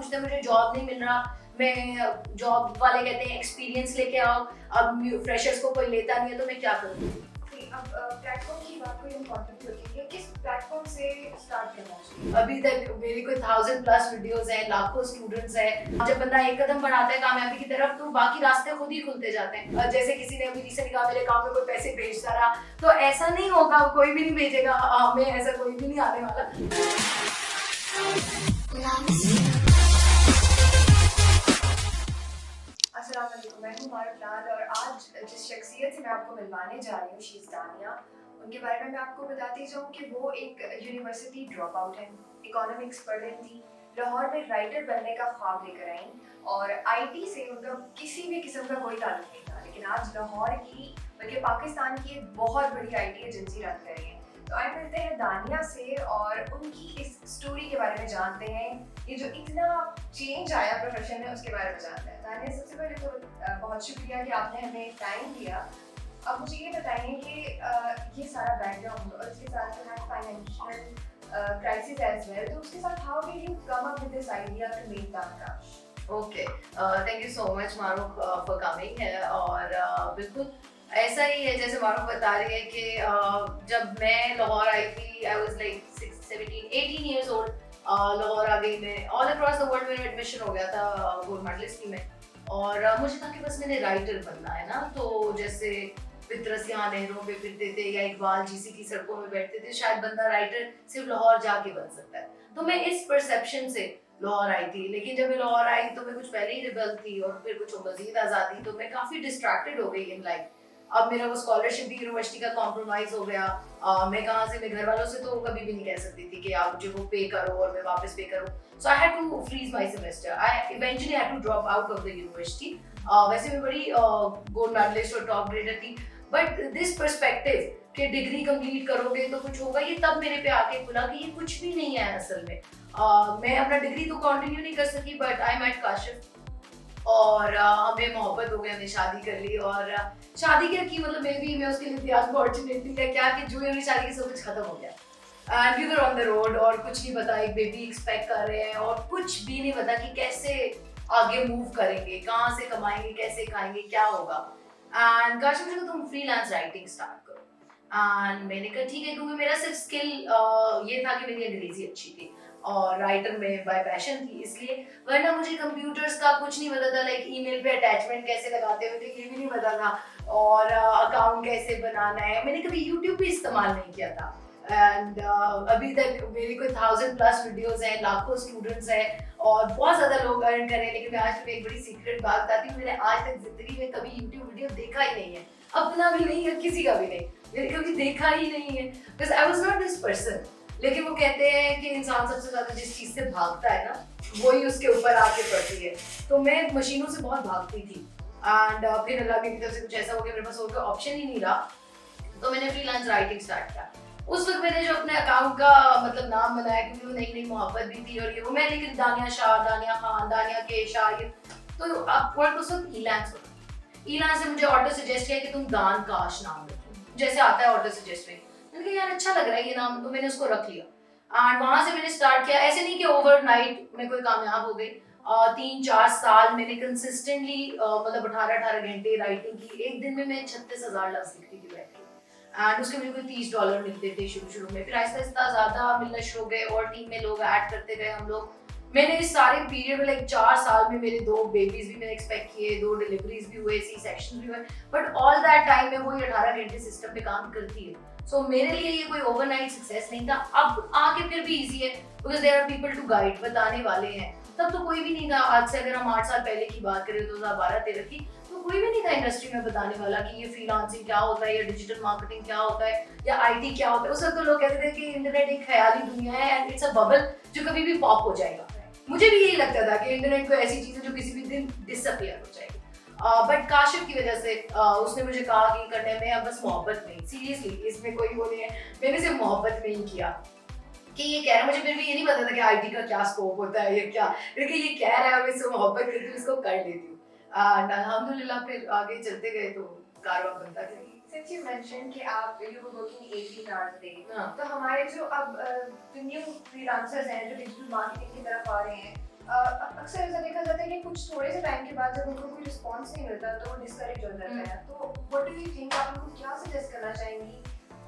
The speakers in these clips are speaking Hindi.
पूछते हैं मुझे जॉब नहीं मिल रहा, मैं जॉब वाले कहते हैं एक्सपीरियंस लेके आओ, अब फ्रेशर्स को कोई लेता नहीं है तो मैं क्या करूँ। अब प्लेटफॉर्म की बात करें, कंटेंट रखेंगे, किस प्लेटफॉर्म से स्टार्ट करना चाहिए? अभी तक मेरी कोई 1000+ वीडियोस हैं, लाखों स्टूडेंट्स हैं। जब बंदा एक कदम बढ़ाता है कामयाबी की तरफ तो बाकी रास्ते खुद ही खुलते जाते हैं। जैसे किसी ने अभी रिसेंट कहा मेरे अकाउंट में कोई पैसे भेजता रहा, तो ऐसा नहीं होगा, कोई भी नहीं भेजेगा, हमें ऐसा कोई भी नहीं आने वाला। अस्सलाम वालेकुम, मैं हूँ मारुफ लाल और आज जिस शख्सियत से मैं आपको मिलवाने जा रही हूँ, शी इज़ दानिया। उनके बारे में मैं आपको बताती जाऊँ कि वो एक यूनिवर्सिटी ड्रॉप आउट है, इकोनॉमिक्स पढ़ रही थी, लाहौर में राइटर बनने का ख्वाब लेकर आई और आईटी से उनका किसी भी किस्म का कोई ताल्लुक नहीं था, लेकिन आज लाहौर की बल्कि पाकिस्तान की एक बहुत बड़ी आईटी एजेंसी रन कर रही है। तो आइए मिलते हैं दानिया से और उनकी इस स्टोरी के बारे में जानते हैं, ये जो इतना चेंज आया प्रोफेशन में उसके बारे में जानते हैं। दानिया, सबसे पहले तो बहुत शुक्रिया कि आपने हमें टाइम दिया। अब मुझे ये बताइए कि ये सारा बैकग्राउंड और इसके साथ साथ फाइनेंशियल क्राइसिस एज वेल, तो उसके साथ how did you come up with this idea to make that? Okay, thank you so much Maroof for coming है। और बिल्कुल ऐसा ही है जैसे मारूफ बता रही है कि जब मैं लाहौर आई थी, I was like 17 18 years old. Lahore आ गई मैं, ऑल अक्रॉस द वर्ल्ड मेरा एडमिशन हो गया था गोल्ड मेडलिस्ट में। और मुझे था कि बस मैंने राइटर बनना है ना, तो जैसे पितरस यहाँ नहरों पे फिरते थे या इकबाल जीसी की सड़कों में बैठते थे, शायद बंदा राइटर सिर्फ लाहौर जाके बन सकता है। तो मैं इस परसेप्शन से लाहौर आई थी, लेकिन जब मैं लाहौर आई तो मैं कुछ पहले ही रिबेल थी और फिर कुछ मजीद आज़ादी, तो मैं काफ़ी डिस्ट्रैक्टेड हो गई इन लाइफ। अब मेरा वो स्कॉलरशिप भी यूनिवर्सिटी का कॉम्प्रोमाइज हो गया। मैं कहाँ से, मैं घर वालों से तो कभी भी नहीं कह सकती थी कि आप मुझे वो पे करो और मैं वापस पे करूँ। So I had to freeze my semester, I eventually had to drop out of the university. वैसे मैं बड़ी गोल्ड मेडलिस्ट और टॉप ग्रेडर थी, बट दिस पर्सपेक्टिव कि डिग्री कंप्लीट करोगे तो कुछ होगा, ये तब मेरे पे आके खुला कि ये कुछ भी नहीं है असल में। मैं अपना डिग्री तो कंटिन्यू नहीं कर सकी, बट आई मेट काशिफ और हमें मोहब्बत हो गई, हमने शादी कर ली। और शादी क्या की, मतलब मैं उसके लिए अनफॉर्चुनेटली है क्या कि जो मेरी शादी की सब कुछ खत्म हो गया and we were on the road और कुछ नहीं पता, एक बेबी एक्सपेक्ट कर रहे हैं और कुछ भी नहीं पता कि कैसे आगे मूव करेंगे, कहाँ से कमाएंगे, कैसे खाएंगे, क्या होगा। एंड काश मुझे तुम फ्रीलांस राइटिंग स्टार्ट करो। एंड मैंने कहा ठीक है, क्योंकि मेरा सिर्फ स्किल ये था कि मेरी अंग्रेजी अच्छी थी और राइटर में बाय पैशन थी इसलिए, वरना मुझे कंप्यूटर्स का कुछ नहीं पता था। लाइक ईमेल पे अटैचमेंट कैसे लगाते हैं मुझे ये भी नहीं पता था, और अकाउंट कैसे बनाना है, मैंने कभी यूट्यूब भी इस्तेमाल नहीं किया था। एंड अभी तक मेरी कोई 1000+ वीडियोस हैं, लाखों स्टूडेंट्स हैं और बहुत ज़्यादा लोग अर्न कर रहे हैं। लेकिन मैं आज तुम्हें एक बड़ी सीक्रेट बात बताती हूँ, मैंने आज तक जिंदगी में कभी यूट्यूब वीडियो देखा ही नहीं है, अपना भी नहीं है, किसी का भी नहीं, मैंने कभी देखा ही नहीं है, because I was not this person. लेकिन वो कहते हैं कि इंसान सबसे ज्यादा जिस चीज से भागता है ना, वही उसके ऊपर आके पड़ती है। तो मैं मशीनों से बहुत भागती थी एंड फिर अल्लाह की तरफ से कुछ ऐसा हो गया, मेरे पास और कोई ऑप्शन ही नहीं रहा, तो मैंने फ्रीलांस राइटिंग स्टार्ट किया। उस वक्त मैंने जो अपने अकाउंट का मतलब नाम बनाया, क्योंकि वो नई नई मोहब्बत भी थी और ये वो, मैं लेकिन दानिया शाह, दानिया खान, दानिया के शाह, ये तो अब वर्ड उस वक्त ईलांस होता। ईलांस ने मुझे ऑटो सजेस्ट किया कि तुम दान काश नाम रखो, जैसे आता है ऑटो सजेस्ट में। मैंने कहा यार अच्छा लग रहा है ये नाम, तो मैंने उसको रख लिया एंड वहां से मैंने स्टार्ट किया। ऐसे नहीं कि ओवरनाइट में कोई कामयाब हो गई, 3-4 साल मैंने कंसिस्टेंटली मतलब 18-18 घंटे राइटिंग की। एक दिन में मैं 36,000 लफ्ज लिखती थी बैठ के एंड उसके मुझे कोई $30 मिलते थे शुरू में। फिर आहिस्ता आहिस्ता ज्यादा मिलना शुरू हो गए और टीम में लोग ऐड करते गए हम लोग। मैंने इस सारे पीरियड में लाइक 4 साल में मेरे 2 बेबीज भी मैंने एक्सपेक्ट किए, 2 डिलीवरीज भी हुए, सी सेक्शन भी हुए, बट ऑल दैट टाइम में वही 18 घंटे सिस्टम पे काम करती है। सो मेरे लिए ये कोई ओवरनाइट सक्सेस नहीं था। अब आके फिर भी इजी है because there are people to guide, बताने वाले हैं। तब तो कोई भी नहीं था, आज से अगर हम 8 साल पहले की बात करें 2012-13 की, तो कोई भी नहीं था इंडस्ट्री में बताने वाला कि ये फ्रीलांसिंग क्या होता है या डिजिटल मार्केटिंग क्या होता है या आईटी क्या होता है। उस वक्त तो लोग कहते थे कि इंटरनेट एक ख्याली दुनिया है एंड इट्स अ बबल जो कभी भी पॉप हो जाएगा। मुझे भी यही लगता था कि इंटरनेट कोई ऐसी चीज है जो किसी भी दिन डिसअपियर हो जाएगी। बट काशिफ की वजह से उसने मुझे कहा कि करने में अब बस मोहब्बत नहीं, सीरियसली इसमें कोई वो नहीं है, मैंने सिर्फ मोहब्बत में ही किया कि ये कह रहा है। मुझे फिर भी ये नहीं पता था कि आईटी का क्या स्कोप होता है या क्या, लेकिन ये कह रहा है मैं इससे मोहब्बत करती हूँ, इसको कर लेती हूँ। अल्हम्दुलिल्लाह फिर आगे चलते गए तो कारवां बनता गया। Since you mentioned कि आप you were working 18 hours a day, हाँ। तो हमारे जो अब न्यू फ्रीलांसर्स हैं जो डिजिटल मार्केटिंग की तरफ आ रहे हैं, अक्सर ऐसा देखा जाता है कि कुछ थोड़े से टाइम के बाद जब उनको कोई रिस्पॉन्स नहीं मिलता तो वो डिस्करेज हो जाते हैं। तो व्हाट डू यू थिंक, आप उनको क्या सजेस्ट करना चाहेंगी,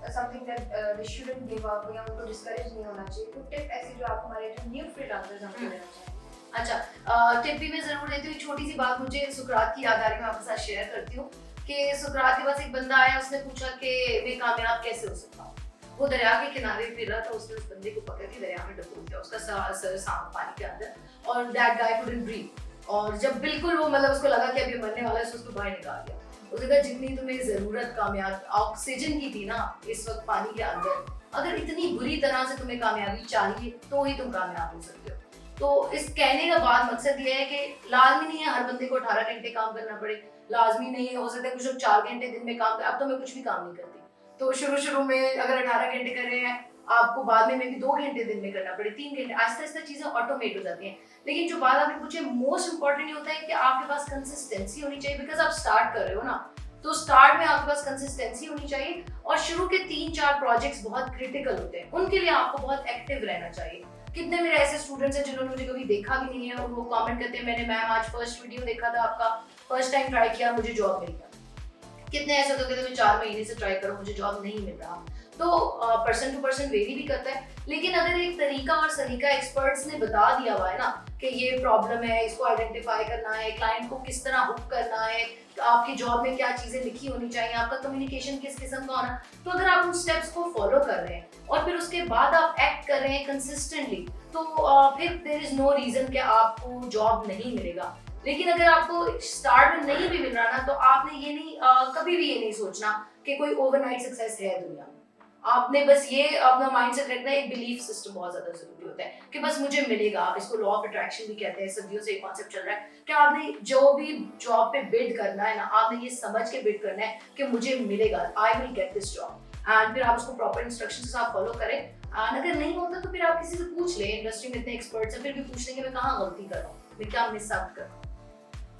something that they shouldn't give up या उनको डिस्करेज नहीं होना चाहिए? तो टिप ऐसी जो आप हमारे जो न्यू फ्रीलांसर्स हमको देना चाहेंगे? अच्छा, टिप भी मैं जरूर देती हूँ। एक छोटी सी बात मुझे सुकरात की याद आ रही है, मैं आपके साथ शेयर करती हूँ कि सुकरात के पास एक बंदा आया, उसने पूछा कि मैं कामयाब कैसे हो सकता हूँ। वो दरिया के किनारे फिर रहा था, उसने उस बंदे को पकड़ के दरिया में डुबो दिया, उसका सर सांप पानी के अंदर, और दैट गाय कुडंट ब्रीथ। और जब बिल्कुल वो मतलब उसको लगा कि अब ये मरने वाला है, उसको बाहर निकाल दिया। उसने कहा जितनी तुम्हें जरूरत कामयाब ऑक्सीजन की थी ना इस वक्त पानी के अंदर, अगर इतनी बुरी तरह से तुम्हें कामयाबी चाहिए तो ही तुम कामयाब हो सकते हो। तो इस कहने का बाद मकसद ये है कि लाजमी नहीं है हर बंदे को 18 घंटे काम करना पड़े, लाजमी नहीं है, हो सकता है कुछ लोग 4 घंटे दिन में काम करें। अब तो मैं कुछ भी काम नहीं करती, तो शुरू में अगर 18 घंटे कर रहे हैं, आपको बाद में भी 2 घंटे दिन में करना पड़े, 3 घंटे, आहिस्ता आहिस्ता चीजें ऑटोमेट हो जाती हैं। लेकिन जो बात आपने पूछी, मोस्ट इंपॉर्टेंट ये होता है कि आपके पास कंसिस्टेंसी होनी चाहिए, बिकॉज आप स्टार्ट कर रहे हो ना, तो स्टार्ट में आपके पास कंसिस्टेंसी होनी चाहिए। और शुरू के 3-4 प्रोजेक्ट्स बहुत क्रिटिकल होते हैं, उनके लिए आपको बहुत एक्टिव रहना चाहिए। कितने मेरे ऐसे स्टूडेंट्स हैं जिन्होंने मुझे कभी देखा भी नहीं है और वो कमेंट करते हैं मैंने मैम आज फर्स्ट वीडियो देखा था आपका, फर्स्ट टाइम ट्राई किया, मुझे जॉब मिल गया। कितने ऐसे होते हैं 4 महीने से ट्राई करो, मुझे जॉब नहीं मिल रहा। तो पर्सन टू पर्सन वेरी भी करता है, लेकिन अगर एक तरीका और सलीका एक्सपर्ट्स ने बता दिया हुआ है ना कि ये प्रॉब्लम है, इसको आइडेंटिफाई करना है, क्लाइंट को किस तरह हुक करना है, आपकी जॉब में क्या चीजें लिखी होनी चाहिए, आपका कम्युनिकेशन किस किस्म का होना, तो अगर आप उन स्टेप्स को फॉलो कर रहे हैं और फिर उसके बाद आप एक्ट कर रहे हैं कंसिस्टेंटली, तो फिर देयर इज नो रीजन कि आपको जॉब नहीं मिलेगा। लेकिन अगर आपको स्टार्ट में नहीं भी मिल रहा ना, तो आपने ये नहीं कभी भी ये नहीं सोचना कि कोई ओवरनाइट सक्सेस है दुनिया में। आपने बस ये अपना माइंडसेट रखना है, एक बिलीफ सिस्टम बहुत ज्यादा जरूरी होता है कि बस मुझे मिलेगा। इसको लॉ ऑफ अट्रैक्शन भी कहते हैं, सदियों से एक कॉन्सेप्ट चल रहा है कि आपने जो भी जॉब पे बिड करना है ना, आपने ये समझ के बिड करना है कि मुझे मिलेगा, I will get this job, and फिर आप उसको प्रॉपर इंस्ट्रक्शंस के साथ फॉलो करें। एंड अगर नहीं होता तो फिर आप किसी से पूछ लें, इंडस्ट्री में इतने एक्सपर्ट्स हैं, फिर भी पूछ लें कि मैं कहाँ गलती कर रहा हूँ, मैं क्या मिस आउट कर रहा हूँ।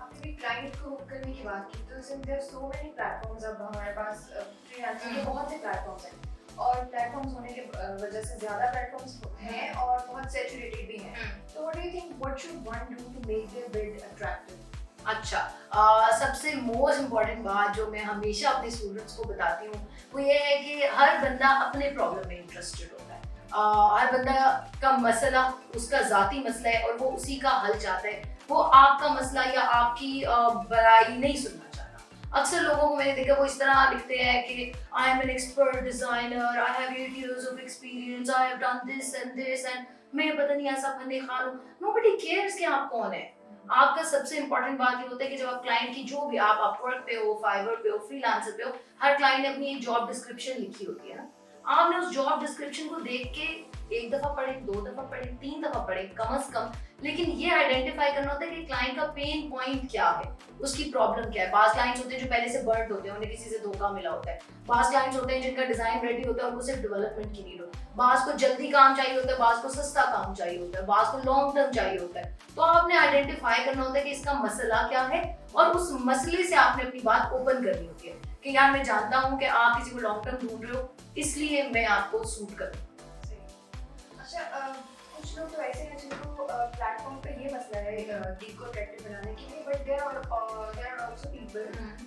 आपने क्लाइंट को हुक करने की बात की, तो since there so many platforms, अब हमारे पास फ्रीलांसिंग के बहुत से प्लेटफॉर्म्स हैं, और प्लेटफॉर्म्स होने के वजह से ज़्यादा प्लेटफॉर्म्स हैं और बहुत सैचुरेटेड भी हैं। तो what do you think, what should one do to make their bid attractive? अच्छा, सबसे मोस्ट इम्पॉर्टेंट बात जो मैं हमेशा अपने स्टूडेंट्स को बताती हूँ वो ये है कि हर बंदा अपने प्रॉब्लम में इंटरेस्टेड होता है। हर बंदा का मसला उसका ज़ाती मसला है और वो उसी का हल चाहता है, वो आपका मसला या आपकी बुराई नहीं सुनना चाहता। अक्सर लोगों को मैंने देखा वो इस तरह लिखते हैं कि I am an expert designer, I have 8 years of experience, I have done this and this and मैं पता नहीं ऐसा फने खान हूँ। Nobody cares कि आप कौन है। आपका सबसे इंपॉर्टेंट बात ये होता है कि जब आप क्लाइंट की जो भी आप अपवर्क पे हो, फाइवर पे हो, फ्रीलांसर पे हो, हर क्लाइंट ने अपनी एक जॉब डिस्क्रिप्शन लिखी होती है ना, आपने उस जॉब डिस्क्रिप्शन को देख के 1 दफा पढ़े, 2 दफा पढ़े, 3 दफा पढ़े कम से कम, लेकिन ये आइडेंटिफाई करना होता है कि क्लाइंट का पेन पॉइंट क्या है, उसकी प्रॉब्लम क्या है। बास क्लाइंट्स होते हैं जो पहले से बर्न्ड होते हैं, उन्हें किसी से धोखा मिला होता है। बास क्लाइंट्स होते हैं जिनका डिजाइन रेडी होता है, उनको सिर्फ डेवलपमेंट की नीड हो। बास को जल्दी काम चाहिए होता है, बास को सस्ता काम चाहिए होता है, बास को लॉन्ग टर्म चाहिए होता है। तो आपने आइडेंटिफाई करना होता है कि इसका मसला क्या है और उस मसले से आपने अपनी बात ओपन करनी होती है कि यार मैं जानता हूँ कि आप किसी को लॉन्ग टर्म ढूंढ रहे हो, इसलिए मैं आपको सूट करूँ। अच्छा, कुछ लोग तो ऐसे हैं जिनको प्लेटफॉर्म पे ये मसला है गीक को अट्रैक्टिव बनाने के लिए, but there are also people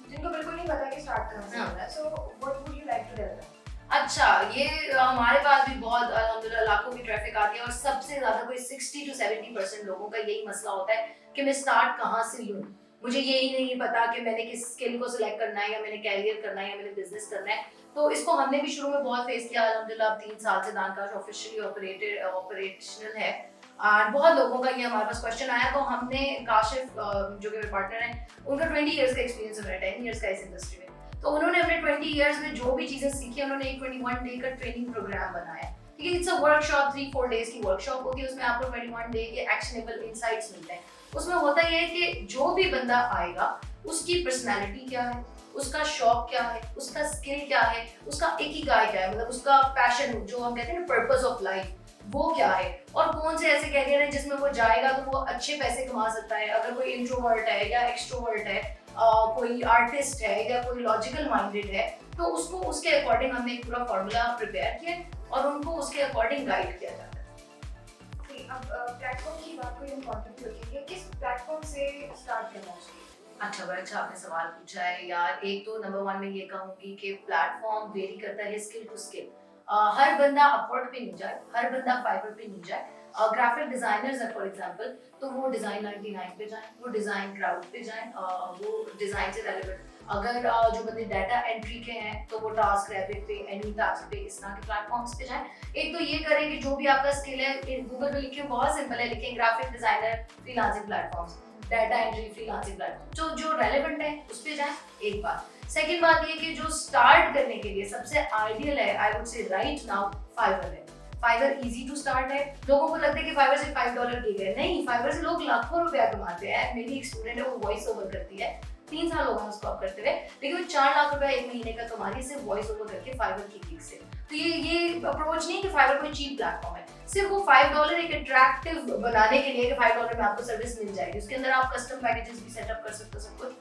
जिनको बिल्कुल नहीं पता कि स्टार्ट कहाँ से करना है। So what would you like to tell them? अच्छा, ये हमारे पास भी बहुत अल्हम्दुलिल्लाह लाखों की ट्रैफिक आती है और सबसे ज्यादा कोई 60 to 70% लोगों का यही मसला होता है कि मैं स्टार्ट कहाँ से लूँ, मुझे यही नहीं पता कि मैंने किस स्किल को सिलेक्ट करना है या मैंने कैरियर करना है या मैंने बिजनेस करना है। तो इसको हमने भी शुरू में बहुत फेस किया। अल्हम्दुलिल्लाह अब 3 साल से दानकाश ऑफिशियली ऑपरेशनल है और बहुत लोगों का ये हमारे पास क्वेश्चन आया, तो हमने काशिफ जो कि मेरे पार्टनर हैं, उनका 20 इयर्स का एक्सपीरियंस है, 10 इयर्स का इस इंडस्ट्री में, तो उन्होंने अपने 20 इयर्स में जो भी चीजें सीखी उन्होंने एक 21 डे का ट्रेनिंग प्रोग्राम बनाया। ठीक है, इट्स अ वर्कशॉप, 3-4 डेज की वर्कशॉप होती है, उसमें आपको 21 डे के एक्शनेबल इंसाइट्स मिलते हैं। उसमें होता ये है कि जो भी बंदा आएगा उसकी पर्सनैलिटी क्या है, उसका शौक क्या है, उसका स्किल क्या है, उसका इकिगाई क्या है, मतलब उसका पैशन जो हम कहते हैं ना पर्पस ऑफ लाइफ, वो क्या है, और कौन से ऐसे कैरियर है जिसमें वो जाएगा तो वो अच्छे पैसे कमा सकता है। अगर कोई इंट्रोवर्ट है या एक्सट्रोवर्ट है, कोई आर्टिस्ट है या कोई लॉजिकल माइंडेड है, तो उसको उसके अकॉर्डिंग हमने एक पूरा फॉर्मूला प्रिपेयर किया और उनको उसके अकॉर्डिंग गाइड किया जाता है। अब प्लेटफॉर्म की बात को हम कंटेंट रखेंगे, किस प्लेटफॉर्म से स्टार्ट करना चाहिए? अच्छा, बड़ा अच्छा आपने सवाल पूछा है यार। एक तो नंबर वन में ये कहूंगी कि प्लेटफॉर्म वेरी करता है स्किल टू स्किल। हर बंदा अपवर्क पे नहीं जाए, हर बंदा फाइवर पे नहीं जाए। ग्राफिक डिजाइनर्स है फॉर एग्जांपल, तो वो डिजाइन 99 पे जाएं, वो डिजाइन क्राउड पे जाएं, वो डिजाइन से रेलेवेंट। अगर जो बंदे डाटा एंट्री के हैं तो वो टास्क रैपिड पे, एनी टास्क पे, इस तरह के प्लेटफॉर्म्स पे जाएं। एक तो ये करें कि जो भी आपका स्किल है गूगल पे लिखें, बहुत सिंपल है, लिखें graphic designer freelancing platforms, data entry freelancing platform, जो रेलेवेंट है उस पे जाएं। एक बात। सेकंड बात ये कि जो स्टार्ट करने के लिए सबसे आइडियल है, I would say right now, Fiverr है। फाइवर इजी टू स्टार्ट है। लोगों को लगता है कि फाइवर से $5 गिग है, नहीं, फाइवर से लोग लाखों रुपया कमाते हैं। मेरी एक स्टूडेंट है, वो वॉइस ओवर करती है, 3 साल हो गए उसको अब करते हुए, लेकिन वो 4 लाख रुपया एक महीने का कमा रही है सिर्फ वॉइस ओवर करके फाइवर की गिग से। तो ये अप्रोच नहीं है कि फाइवर कोई चीप प्लेटफॉर्म है, सिर्फ वो $5 एक अट्रैक्टिव बनाने के लिए कि $5 में आपको सर्विस मिल जाएगी, उसके अंदर आप कस्टम पैकेजेस भी सेटअप कर सकते हो, सब कुछ।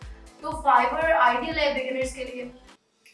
तो फाइवर आइडियल है बिगिनर्स के लिए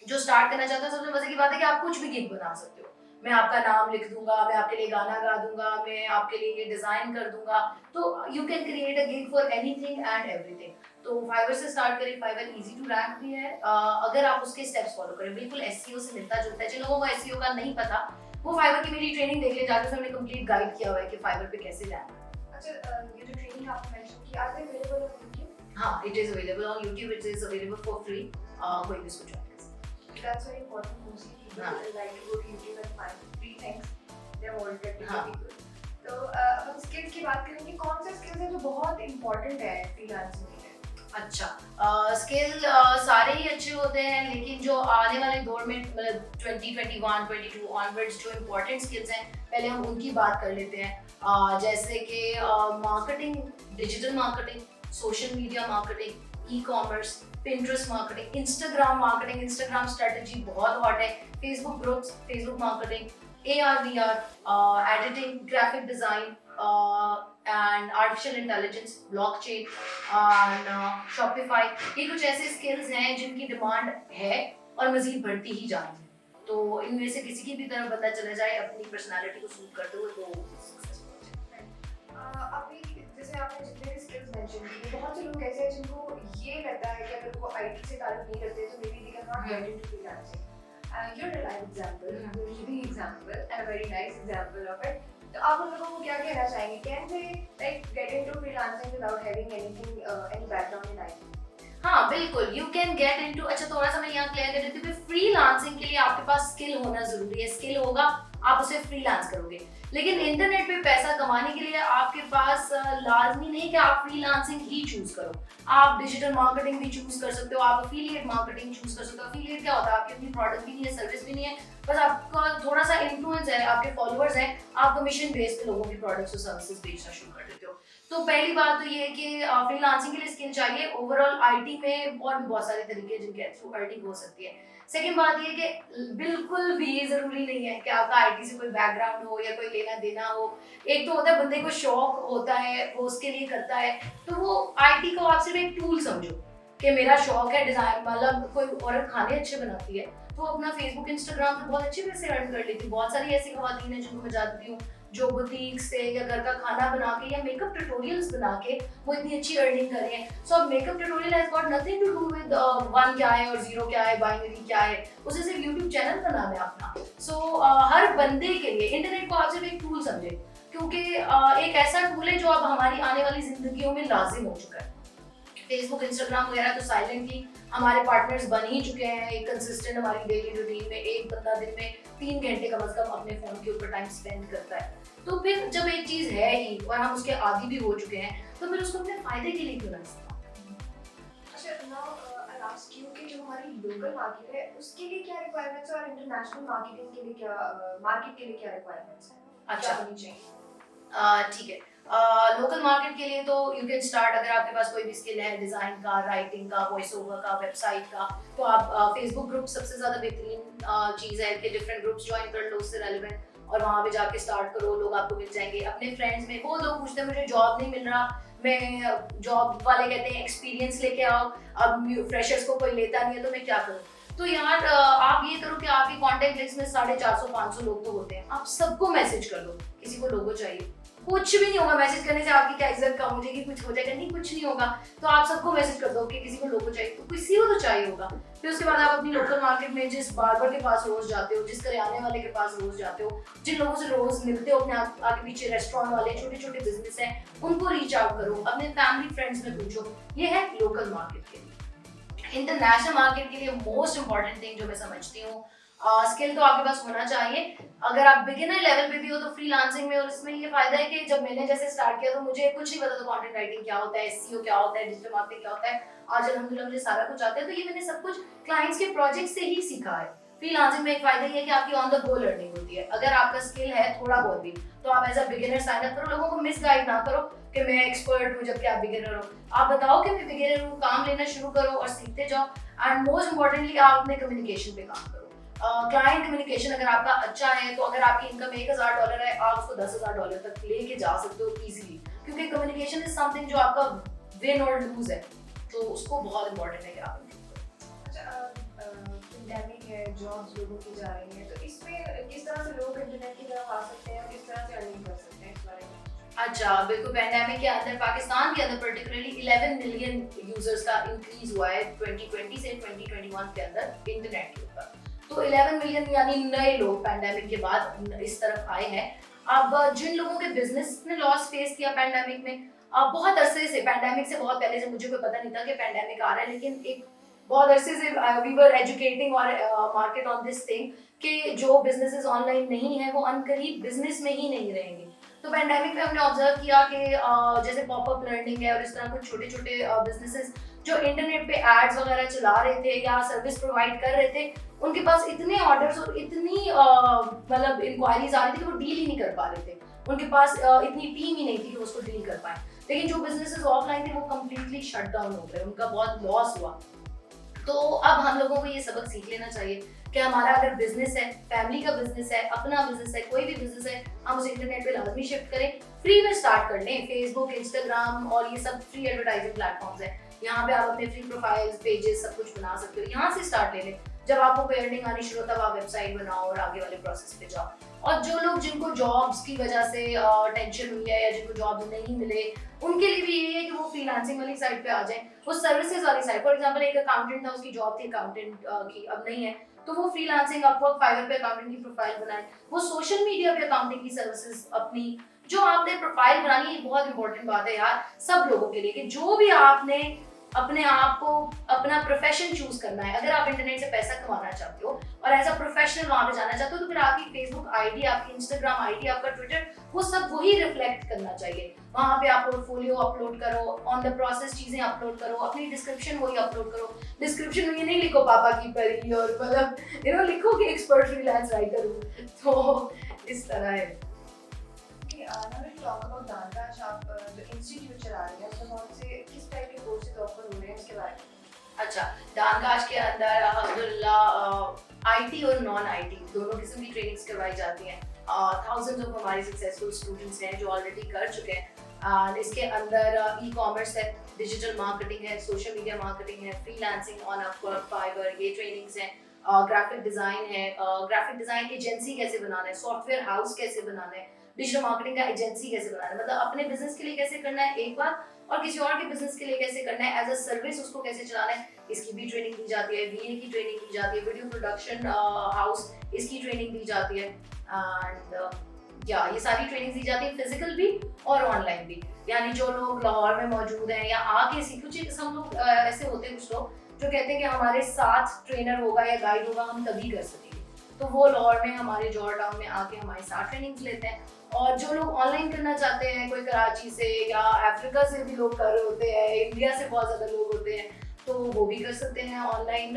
जो स्टार्ट करना चाहते हो। सबसे मजे की बात है कि आप कुछ भी गिग बना सकते हो। मैं आपका नाम लिख दूंगा, मैं आपके लिए गाना गा दूंगा, मैं आपके लिए ये डिजाइन कर दूंगा, तो you can create a gig for anything and everything. तो फाइवर से स्टार्ट करें, फाइवर इजी टू रैंक भी है अगर आप उसके स्टेप्स फॉलो करें, बिल्कुल एसईओ से मिलता जुलता है। जिन लोगों को एसईओ का नहीं पता, वो फाइवर की मेरी ट्रेनिंग देख ले जाकर, हमने कंप्लीट गाइड किया हुआ है कि फाइवर पे कैसे रैंक। अच्छा, ये जो ट्रेनिंग आपने मेंशन की, are they available on YouTube? हाँ, it is available on YouTube, it is available for free, कोई भी इसको ज्वाइन कर सकता है। That's very important. Mostly people like to go to YouTube and find free things. They're all technical people. तो हम स्किल्स की बात करेंगे, कौन से स्किल्स हैं जो बहुत इंपॉर्टेंट है फ्रीलांसिंग के लिए? अच्छा, स्किल सारे ही अच्छे होते हैं, लेकिन जो आने वाले दौर में मतलब 2021 22 ऑनवर्ड्स जो इम्पोर्टेंट स्किल्स हैं, पहले हम उनकी बात कर लेते हैं। जैसे कि marketing, digital marketing, social media marketing, e commerce, Pinterest marketing, Instagram marketing, Instagram strategy बहुत हॉट है, Facebook groups, Facebook marketing, AR VR, editing, graphic design and artificial intelligence, blockchain and Shopify. ये कुछ ऐसे स्किल्स हैं जिनकी डिमांड है और मजीद बढ़ती ही जा रही है। तो इनमें से किसी की भी तरफ बंदा चला जाए अपनी पर्सनालिटी को सूट करते हुए, तो अभी जैसे आपने जितने भी स्किल्स मेंशन किए, बहुत से लोग ऐसे हैं जिनको ये लगता है कि अगर वो आईटी से ताल्लुक नहीं रखते तो may be they can not get into freelancing. You're a live example, you're a living example and a very nice example of it. तो आप उन लोगों को क्या कहना चाहेंगे? Can they like get into freelancing without having anything, any background in IT? हाँ बिल्कुल, यू कैन गेट इनटू। अच्छा, थोड़ा सा मैं यहाँ क्लियर कर देती हूँ कि फ्रीलांसिंग के लिए आपके पास स्किल होना जरूरी है। स्किल होगा, आप उसे फ्रीलांस करोगे, लेकिन इंटरनेट पे पैसा कमाने के लिए आपके पास लाजमी नहीं कि आप फ्रीलांसिंग ही चूज करो। आप डिजिटल मार्केटिंग भी चूज कर सकते हो, आप अफिलिएट मार्केटिंग चूज कर सकते हो। अफिलिएट क्या होता है? आपकी अपनी प्रोडक्ट भी नहीं है, सर्विस भी नहीं है, बस आपका थोड़ा सा इन्फ्लुएंस है, आपके फॉलोअर्स हैं, आप कमीशन बेस पे लोगों की प्रोडक्ट्स और सर्विसेज बेचना शुरू कर देते हो। तो पहली बात तो ये है कि फ्रीलांसिंग के लिए स्किल चाहिए। ओवरऑल आईटी में और भी बहुत सारे तरीके हैं जिनके थ्रू अर्निंग हो सकती है। सेकंड बात ये कि बिल्कुल भी जरूरी नहीं है कि आपका आईटी से कोई बैकग्राउंड हो या कोई लेना देना हो। एक तो होता है बंदे को शौक होता है, वो उसके लिए करता है, तो वो आईटी को आप सिर्फ एक टूल समझो कि मेरा शौक है डिजाइन, मतलब कोई औरत खाने अच्छे बनाती है तो अपना फेसबुक इंस्टाग्राम पे बहुत अच्छे पैसे अर्न कर लेती है। बहुत सारी ऐसी खवातीन हैं जिनको मैं जानती हूँ जो बुटीक से या घर का खाना बना के या मेकअप ट्यूटोरियल्स बना के वो इतनी अच्छी अर्निंग कर रहे हैं। So makeup tutorial has got nothing to do with 1 क्या है और 0 क्या है, बाइनरी क्या है, उसे सिर्फ यूट्यूब चैनल बनाना है अपना। सो हर बंदे के लिए इंटरनेट को आप सिर्फ एक टूल समझे, क्योंकि एक ऐसा टूल है जो अब हमारी आने वाली जिंदगियों में लाजिम हो चुका है। फेसबुक, इंस्टाग्राम वगैरह तो साइलेंटली हमारे पार्टनर्स बन ही चुके हैं। एक कंसिस्टेंट हमारी डेली रूटीन में एक बंदा दिन में 3 घंटे कम से कम अपने फोन के ऊपर टाइम स्पेंड करता है। तो फिर जब एक चीज है ही और हम उसके आदी भी हो चुके हैं, तो फिर उसको अपने फायदे के लिए क्यों ना इस्तेमाल। अच्छा, नाउ आई आस्क यू कि जो हमारी लोकल मार्केट है उसके लिए क्या रिक्वायरमेंट्स है और इंटरनेशनल मार्केटिंग के लिए क्या, मार्केट के लिए क्या रिक्वायरमेंट्स हैं? अच्छा, क्या होनी चाहिए? ठीक है। लोकल मार्केट के लिए तो यू कैन स्टार्ट, अगर आपके पास कोई भी स्किल है डिजाइन का, राइटिंग का, वॉइस ओवर का, वेबसाइट का, तो आप फेसबुक ग्रुप सबसे ज्यादा बेहतरीन चीज है कि डिफरेंट ग्रुप्स ज्वाइन कर लो उससे रेलेवेंट, और वहां पे जाके स्टार्ट करो, लोग आपको मिल जाएंगे। अपने फ्रेंड्स में वो लोग पूछते हैं मुझे जॉब नहीं मिल रहा, मैं जॉब वाले कहते हैं एक्सपीरियंस लेके आओ, अब फ्रेशर्स को कोई लेता नहीं है तो मैं क्या करूँ। तो यार आप ये करो कि आपकी कॉन्टेक्ट लिस्ट में 450-500 लोग तो होते हैं, आप सबको मैसेज कर दो। किसी को लोगो चाहिए, कुछ भी नहीं होगा, मैसेज करने से आपकी क्या इज्जत कम हो जाएगी, कुछ हो जाएगा, नहीं कुछ नहीं होगा। तो आप सबको मैसेज कर दो कि किसी को लोगो चाहिए, तो किसी को तो चाहिए होगा। फिर उसके बाद आप अपनी लोकल मार्केट में जिस बार्बर के पास रोज जाते हो, जिस करियाने वाले के पास रोज जाते हो, जिन लोगों से रोज मिलते हो, अपने आगे पीछे रेस्टोरेंट वाले, छोटे छोटे बिजनेस हैं, उनको रीच आउट करो, अपने फैमिली फ्रेंड्स में पूछो। ये है लोकल मार्केट के लिए। इंटरनेशनल मार्केट के लिए मोस्ट इंपॉर्टेंट थिंग जो मैं समझती हूँ, स्किल तो आपके पास होना चाहिए। अगर आप बिगिनर लेवल पे भी हो तो फ्रीलांसिंग में, और इसमें ये फायदा है कि जब मैंने जैसे स्टार्ट किया तो मुझे कुछ नहीं पता था कंटेंट राइटिंग क्या होता है, एसईओ क्या होता है, डिजिटल मार्केटिंग क्या होता है। आज अल्हम्दुलिल्लाह मुझे सारा कुछ आता है। तो ये मैंने सब कुछ क्लाइंट्स के प्रोजेक्ट से ही सीखा है। फ्रीलांसिंग में एक फायदा ये है कि आपकी ऑन द गो लर्निंग होती है। अगर आपका स्किल है थोड़ा बहुत भी, तो आप as a beginner sign up करो। लोगों को मिसगाइड ना करो कि मैं एक्सपर्ट हूँ जबकि आप बिगिनर हो। आप बताओ कि मैं बिगिनर हूँ, काम लेना शुरू करो और सीखते जाओ। एंड मोस्ट इंपॉर्टेंटली आप अपने कम्युनिकेशन पे काम करो। क्लाइंट कम्युनिकेशन अगर आपका अच्छा है तो अगर आपकी इनकम $1000 है, आप उसको $10,000 तक लेके जा सकते हो इजीली, क्योंकि कम्युनिकेशन इज समथिंग जो आपका विन और लूज है, तो उसको बहुत इंपॉर्टेंट है कि आप पेंडेमिक है, जॉब्स लोगों की जा रही हैं, तो इसमें किस तरह से लोग इंटरनेट की तरफ आ सकते हैं और किस तरह से अर्निंग कर सकते हैं, इस बारे में? अच्छा, बिल्कुल। पेंडेमिक के अंदर पाकिस्तान के अंदर पर्टिकुलरली 11 मिलियन यूजर्स का इंक्रीज हुआ है 2020 से 2021 के अंदर इंटरनेट के ऊपर। तो 11 मिलियन यानी नए लोग पेंडेमिक के बाद इस तरफ आए हैं। अब जिन लोगों के बिजनेस ने लॉस फेस किया पेंडेमिक में, बहुत अरसे से, पेंडेमिक से बहुत पहले से मुझे कोई पता नहीं था कि पेंडेमिक आ रहा है, लेकिन एक बहुत अरसे से वी वर एजुकेटिंग और मार्केट ऑन दिस थिंग कि जो बिजनेसेस ऑनलाइन नहीं है वो अनकरीब बिजनेस में ही नहीं रहेंगे। तो पेंडेमिक में हमने ऑब्जर्व किया कि जैसे पॉपअप लर्निंग है और इस तरह कुछ छोटे छोटे बिजनेसेस जो इंटरनेट पे एड्स वगैरह चला रहे थे या सर्विस प्रोवाइड कर रहे थे, उनके पास इतने ऑर्डर्स और इतनी मतलब इंक्वायरीज आ रही थी कि वो डील ही नहीं कर पा रहे थे। उनके पास इतनी टीम ही नहीं थी कि उसको डील कर पाए। लेकिन जो बिजनेसेस ऑफलाइन थे वो कम्प्लीटली शट डाउन हो गए, उनका बहुत लॉस हुआ। तो अब हम लोगों को ये सबक सीख लेना चाहिए कि हमारा अगर बिजनेस है, फैमिली का बिजनेस है, अपना बिजनेस है, कोई भी बिजनेस है, हम उसे इंटरनेट पे लाजमी शिफ्ट करें। फ्री में स्टार्ट कर लें। फेसबुक, इंस्टाग्राम और ये सब फ्री एडवर्टाइजिंग प्लेटफॉर्म्स हैं। यहाँ पे आप अपने फ्री प्रोफाइल्स, पेजेस सब कुछ बना सकते हो। यहाँ से स्टार्ट ले लें। जब आपको कोई अर्निंग आनी शुरू हो तब आप वेबसाइट बनाओ और आगे वाले प्रोसेस पे जाओ। और जो लोग जिनको जॉब्स की वजह से टेंशन हुई है या जिनको जॉब्स नहीं मिले, उनके लिए भी यही है कि वो फ्रीलांसिंग वाली साइड पे आ जाएं। वो सर्विसेज वाली साइड, फॉर एग्जांपल एक अकाउंटेंट था, उसकी जॉब थी अकाउंटेंट की, अब नहीं है, तो वो फ्रीलांसिंग, अपवर्क, फाइवर पे अकाउंटिंग की प्रोफाइल बनाए। वो सोशल मीडिया पे अकाउंटिंग की सर्विसेज अपनी जो आपने प्रोफाइल बनानी है, बहुत इंपॉर्टेंट बात है यार सब लोगों के लिए कि जो भी आपने अपने आप को अपना प्रोफेशन चूज करना है। अगर आप इंटरनेट से पैसा कमाना चाहते हो और एज अ प्रोफेशनल वहां पे जाना चाहते हो, तो फिर आपकी फेसबुक आईडी, आपकी इंस्टाग्राम आईडी, आपका ट्विटर, वो सब वही रिफ्लेक्ट करना चाहिए। वहां पे आप पोर्टफोलियो अपलोड करो, ऑन द प्रोसेस चीजें अपलोड करो, अपनी डिस्क्रिप्शन वही अपलोड करो। डिस्क्रिप्शन में ये नहीं लिखो पापा की परी और मतलब लिखो कि एक्सपर्ट फ्रीलांस राइटर हूँ। तो इस तरह है। now we'll talk about दानराज। आप जो इंस्टीट्यूट चला रही हैं उसमें कौन से किस टाइप के कोर्सेज ऑफर हो रहे हैं उसके बारे में? अच्छा, दानराज के अंदर अल्हम्दुलिल्लाह आईटी और नॉन आईटी दोनों किस्म की ट्रेनिंग्स करवाई जाती हैं। थाउजेंड्स ऑफ हमारे सक्सेसफुल स्टूडेंट्स हैं जो ऑलरेडी कर चुके हैं। इसके अंदर ई कॉमर्स है, डिजिटल मार्केटिंग है, सोशल मीडिया मार्केटिंग है, फ्रीलांसिंग ऑन अपवर्क, फाइवर, ये ट्रेनिंग्स हैं। ग्राफिक डिजाइन है, ग्राफिक डिजाइन एजेंसी कैसे बनाना है, सॉफ्टवेयर हाउस कैसे बनाना है, डिजिटल मार्केटिंग का एजेंसी कैसे बनाना है, मतलब अपने बिजनेस के लिए कैसे करना है एक बात, और किसी और के बिजनेस के लिए कैसे करना है, एज अ सर्विस उसको कैसे चलाना है, इसकी भी ट्रेनिंग दी जाती है। वीए की ट्रेनिंग दी जाती है, वीडियो प्रोडक्शन हाउस, इसकी ट्रेनिंग दी जाती है। एंड ये सारी ट्रेनिंग दी जाती है, फिजिकल भी और ऑनलाइन भी। यानी जो लोग लाहौर में मौजूद हैं या आके सीख, कुछ हम लोग ऐसे होते हैं, कुछ लोग जो कहते हैं कि हमारे साथ ट्रेनर होगा या गाइड होगा हम तभी कर सकेंगे, तो वो लाहौर में हमारे जौहर टाउन में आके हमारे साथ ट्रेनिंग्स लेते हैं। और जो लोग ऑनलाइन करना चाहते हैं, कोई कराची से या अफ्रीका से भी लोग कर रहे होते हैं, इंडिया से बहुत ज़्यादा लोग होते हैं, तो वो भी कर सकते हैं। ऑनलाइन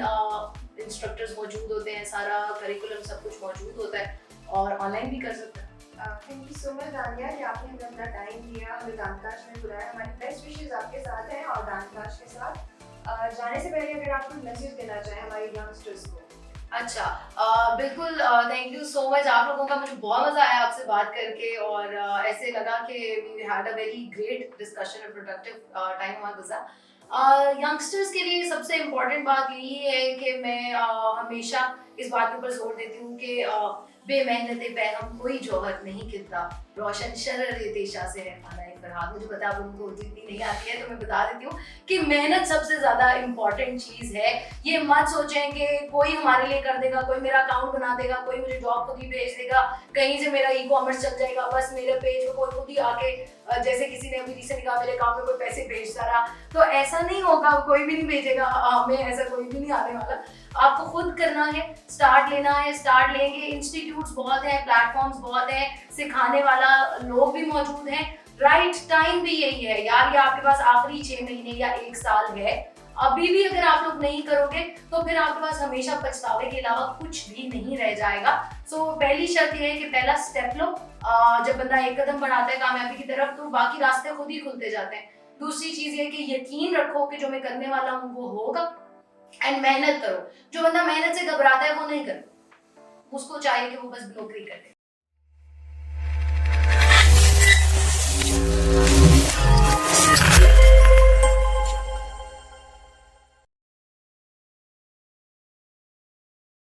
इंस्ट्रक्टर्स मौजूद होते हैं, सारा करिकुलम सब कुछ मौजूद होता है और ऑनलाइन भी कर सकते हैं। थैंक यू सो मच दानिया कि आपने हमें अपना टाइम दिया, हमें दानराज में बुलाया। हमारी बेस्ट विशेस आपके साथ हैं और दानराज के साथ जाने से पहले अगर आप कुछ मैसेज देना चाहें हमारे यंगस्टर्स को। अच्छा, बिल्कुल, थैंक यू सो मच आप लोगों का। मुझे बहुत मजा आया आपसे बात करके और ऐसे लगा कि we had a very great discussion और प्रोडक्टिव टाइम हमारा गुजरा। यंगस्टर्स के लिए सबसे इम्पोर्टेंट बात यही है कि मैं हमेशा इस बात के ऊपर जोर देती हूँ कि बेमेहनते पैगम कोई जौहर नहीं खिलता, रोशन शरर देशा से है खाना एक फरहाद। मुझे पता है उनको उर्दू इतनी नहीं आती है, तो मैं बता देती हूँ कि मेहनत सबसे ज्यादा इंपॉर्टेंट चीज है। ये मत सोचें कि कोई हमारे लिए कर देगा, कोई मेरा अकाउंट बना देगा, कोई मुझे जॉब खुद ही भेज देगा, कहीं से मेरा ई कॉमर्स चल जाएगा, बस मेरे पेज पे कोई खुद ही आके जैसे किसी ने अभी रिसेंट कहा मेरे अकाउंट में कोई पैसे भेजता रहा, तो ऐसा नहीं होगा, कोई भी नहीं भेजेगा हमें, ऐसा कोई भी नहीं आने वाला। आपको खुद करना है, स्टार्ट लेना है, स्टार्ट लेंगे। इंस्टीट्यूट्स बहुत हैं, प्लेटफॉर्म्स बहुत हैं, सिखाने वाला लोग भी मौजूद हैं। राइट टाइम भी यही है यार, ये आपके पास आखिरी 6 महीने या 1 साल है। अभी भी अगर आप लोग नहीं करोगे तो फिर आपके पास हमेशा पछतावे के अलावा कुछ भी नहीं रह जाएगा। सो पहली शर्त ये है कि पहला स्टेप लो। जब बंदा एक कदम बढ़ाता है कामयाबी की तरफ तो बाकी रास्ते खुद ही खुलते जाते हैं। दूसरी चीज ये कि यकीन रखो कि जो मैं करने वाला हूँ वो होगा, एंड मेहनत करो। जो बंदा मेहनत से घबराता है वो नहीं करता, उसको चाहिए कि वो बस नौकरी करे।